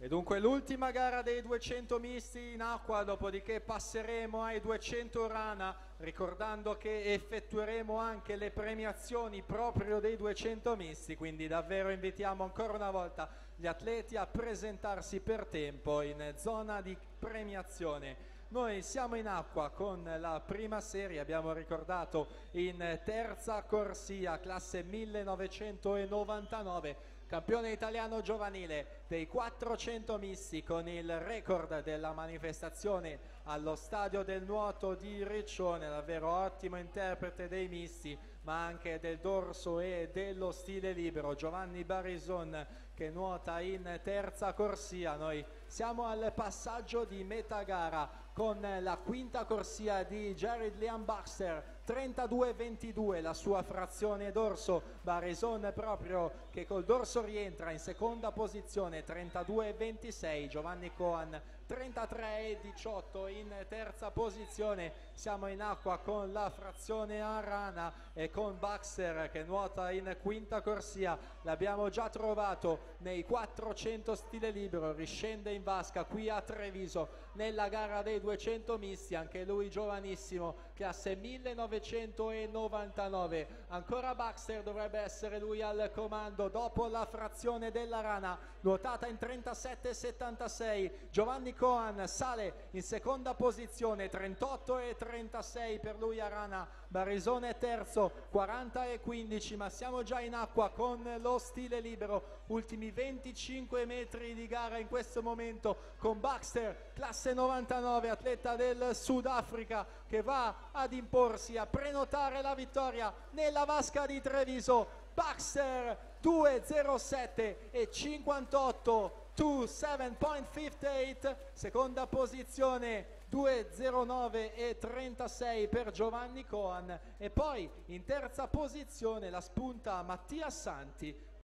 E dunque l'ultima gara dei 200 misti in acqua, dopodiché passeremo ai 200 rana, ricordando che effettueremo anche le premiazioni proprio dei 200 misti, quindi davvero invitiamo ancora una volta gli atleti a presentarsi per tempo in zona di premiazione. Noi siamo in acqua con la prima serie, abbiamo ricordato in terza corsia, classe 1999, campione italiano giovanile dei 400 misti con il record della manifestazione allo Stadio del Nuoto di Riccione, davvero ottimo interprete dei misti ma anche del dorso e dello stile libero, Giovanni Barison, che nuota in terza corsia. Noi siamo al passaggio di metà gara con la quinta corsia di Jared Liam Baxter, 32-22 la sua frazione dorso, Barison proprio che col dorso rientra in seconda posizione, 32-26, Giovanni Coan 33-18 in terza posizione. Siamo in acqua con la frazione a rana e con Baxter che nuota in quinta corsia, l'abbiamo già trovato nei 400 stile libero, riscende in vasca qui a Treviso nella gara dei 200 misti, anche lui giovanissimo, classe 1999. Ancora Baxter dovrebbe essere lui al comando dopo la frazione della rana, nuotata in 37-76. Giovanni Coan sale in seconda posizione, 38-36 per lui a rana. Barisone terzo, 40-15, ma siamo già in acqua con lo stile libero. Ultimi 25 metri di gara in questo momento con Baxter, classe 99, atleta del Sudafrica, che va ad imporsi, a prenotare la vittoria nella vasca di Treviso. Baxter 2.07 e 58 to 7.58, seconda posizione 2.09 e 36 per Giovanni Coan, e poi in terza posizione la spunta Mattia Santi